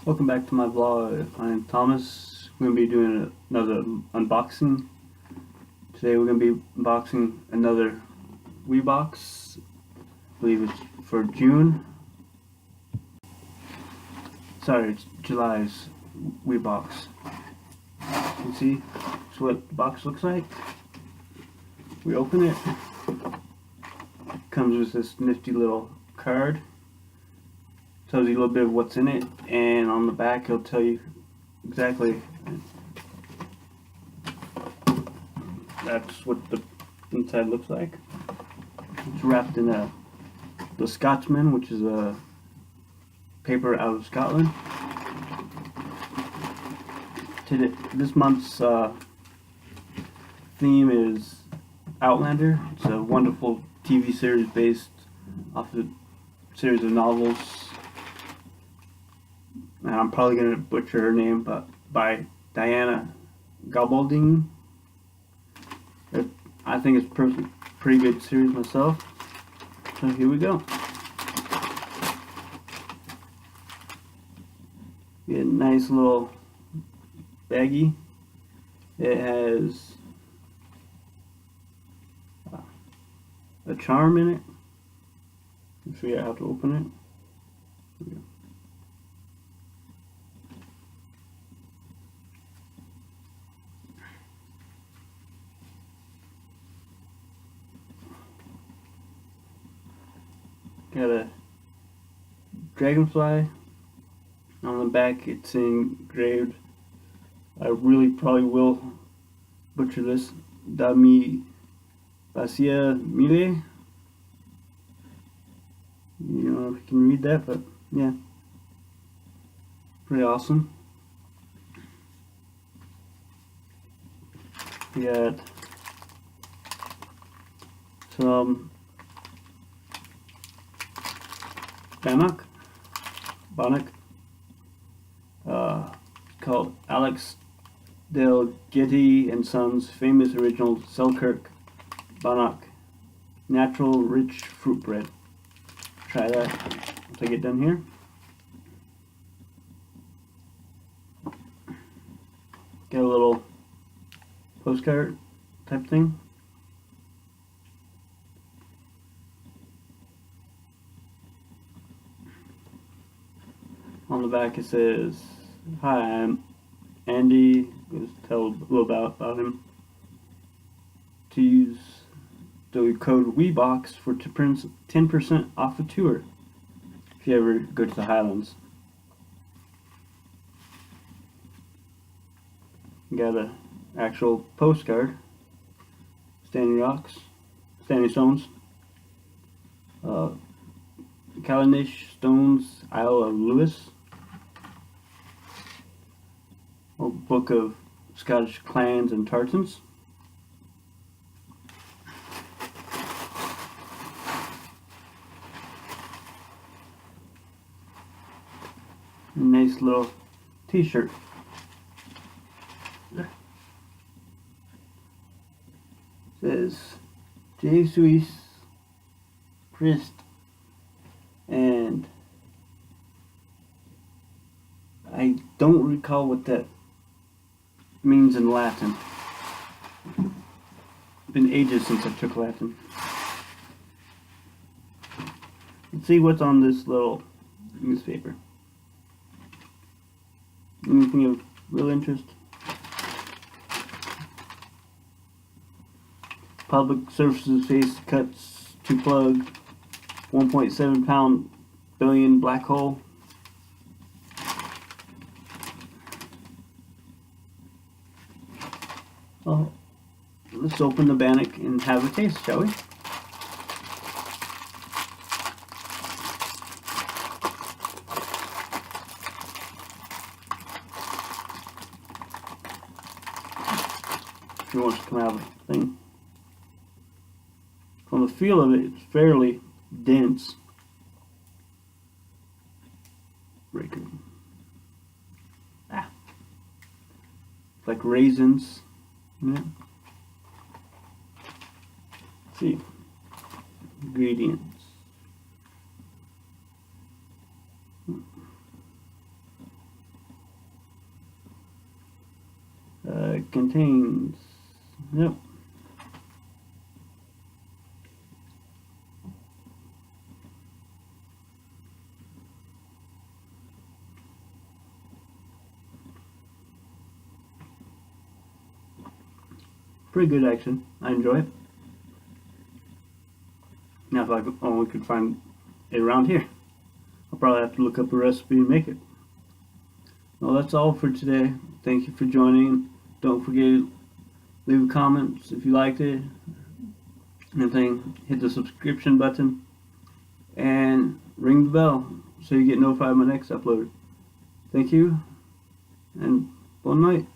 Welcome back to my vlog. I'm Thomas. We're going to be doing another unboxing. Today we're going to be unboxing another WeeBox. I believe it's for June. Sorry, it's July's WeeBox. You can see that's what the box looks like. We open it. Comes with this nifty little card. Tells you a little bit of what's in it, and on the back it'll tell you exactly. That's what the inside looks like. It's wrapped in the Scotsman, which is a paper out of Scotland. Today, this month's theme is Outlander. It's a wonderful TV series based off of a series of novels. And I'm probably going to butcher her name, but by Diana Gabaldon. I think it's a pretty good series myself. So here we go. Get a nice little baggie. It has a charm in it. Let's figure out how to open it. Here we go. Got a dragonfly. On the back it's engraved, I really probably will butcher this, Dami Basia Mile. You know if you can read that, but yeah. Pretty awesome. We got some Bannock, called Alex Del Getty and Sons famous original Selkirk Bannock natural rich fruit bread. Try that once I get done here. Got a little postcard type thing. On the back it says, "Hi, I'm Andy." Let's tell a little about him. To use the code WeeBox for 10% off a tour if you ever go to the Highlands. Got a actual postcard. Standing Stones. Callanish Stones, Isle of Lewis. A book of Scottish clans and tartans. A nice little t-shirt. Says Jesus Christ, and I don't recall what that means in Latin. Been ages since I took Latin. Let's see what's on this little newspaper. Anything of real interest? Public Services face cuts to plug 1.7 pound billion black hole. Oh, let's open the Bannock and have a taste, shall we? If he wants to come out of the thing. From the feel of it, it's fairly dense. Break it. It's like raisins. Yeah. Let's see. Ingredients. contains. Yep. Pretty good action. I enjoy it. Now if I only could find it around here, I'll probably have to look up a recipe and make it. Well, that's all for today. Thank you for joining. Don't forget, leave a comment if you liked it. Anything, hit the subscription button and ring the bell so you get notified of my next upload. Thank you and bon night.